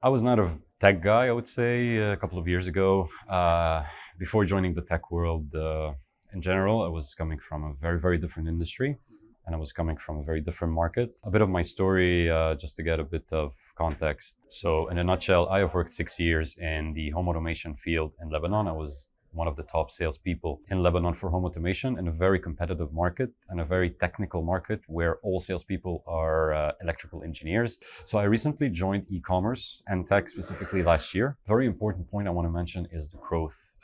I was not a tech guy, I would say, a couple of years ago. Before joining the tech world in general, I was coming from a very, very different industry, and I was coming from a very different market. A bit of my story, just to get a bit of context. So in a nutshell, I have worked 6 years in the home automation field in Lebanon. I was one of the top salespeople in Lebanon for home automation in a very competitive market and a very technical market where all salespeople are electrical engineers. So I recently joined e-commerce and tech specifically last year. Very important point I want to mention is the growth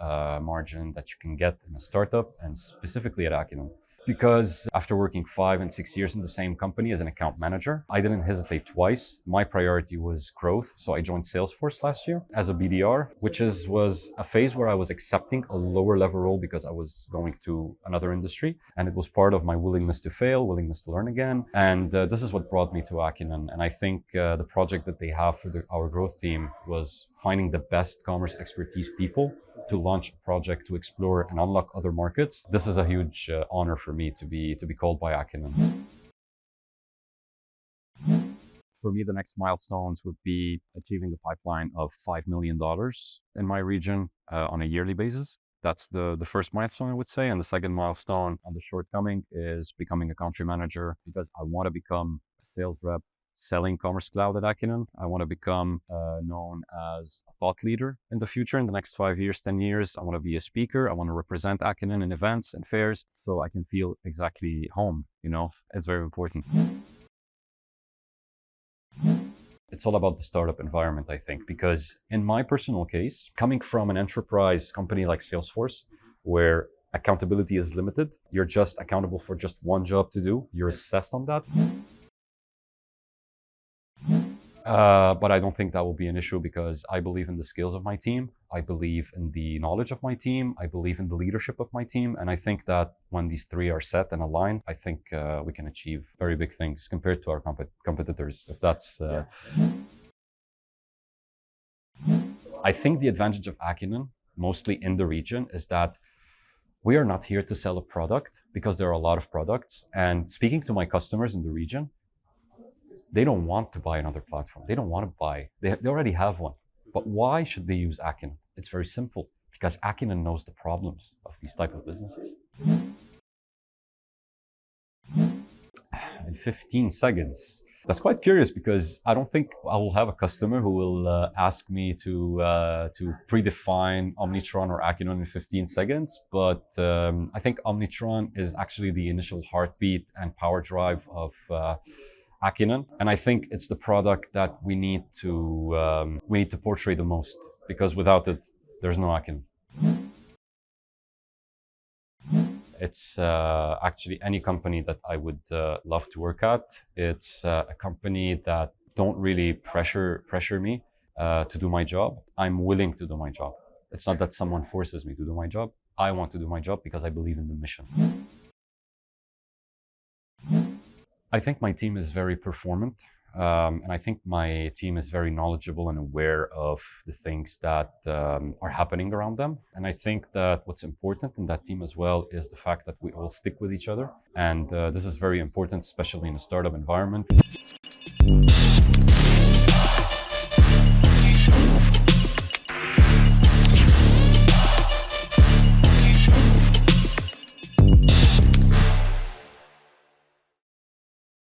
margin that you can get in a startup and specifically at Akinon'da. Because after working 5 and 6 years in the same company as an account manager, I didn't hesitate twice. My priority was growth. So I joined Salesforce last year as a BDR, which was a phase where I was accepting a lower level role because I was going to another industry. And it was part of my willingness to fail, willingness to learn again. And this is what brought me to Akinon'da. And I think the project that they have for our growth team was finding the best commerce expertise people to launch a project to explore and unlock other markets. This is a huge honor for me to be called by Akinon'da. For me, the next milestones would be achieving the pipeline of $5 million in my region on a yearly basis. That's the first milestone, I would say. And the second milestone on the shortcoming is becoming a country manager, because I want to become a sales rep selling Commerce Cloud at Akinon'da. I want to become known as a thought leader in the future, in the next 5 years, 10 years. I want to be a speaker. I want to represent Akinon'da in events and fairs so I can feel exactly home. It's very important. It's all about the startup environment, I think, because in my personal case, coming from an enterprise company like Salesforce, where accountability is limited, you're just accountable for just one job to do. You're assessed on that. But I don't think that will be an issue because I believe in the skills of my team. I believe in the knowledge of my team. I believe in the leadership of my team. And I think that when these three are set and aligned, I think we can achieve very big things compared to our competitors, if that's... I think the advantage of Akinon'da, mostly in the region, is that we are not here to sell a product because there are a lot of products. And speaking to my customers in the region, they don't want to buy another platform. They don't want to buy. They already have one. But why should they use Akinon'da? It's very simple. Because Akinon'da knows the problems of these type of businesses. In 15 seconds. That's quite curious because I don't think I will have a customer who will ask me to predefine Omnitron or Akinon'da in 15 seconds. But I think Omnitron is actually the initial heartbeat and power drive of Akinon'da, and I think it's the product that we need to portray the most, because without it, there's no Akinon'da. It's actually any company that I would love to work at. It's a company that don't really pressure me to do my job. I'm willing to do my job. It's not that someone forces me to do my job. I want to do my job because I believe in the mission. I think my team is very performant, and I think my team is very knowledgeable and aware of the things that are happening around them. And I think that what's important in that team as well is the fact that we all stick with each other. And this is very important, especially in a startup environment.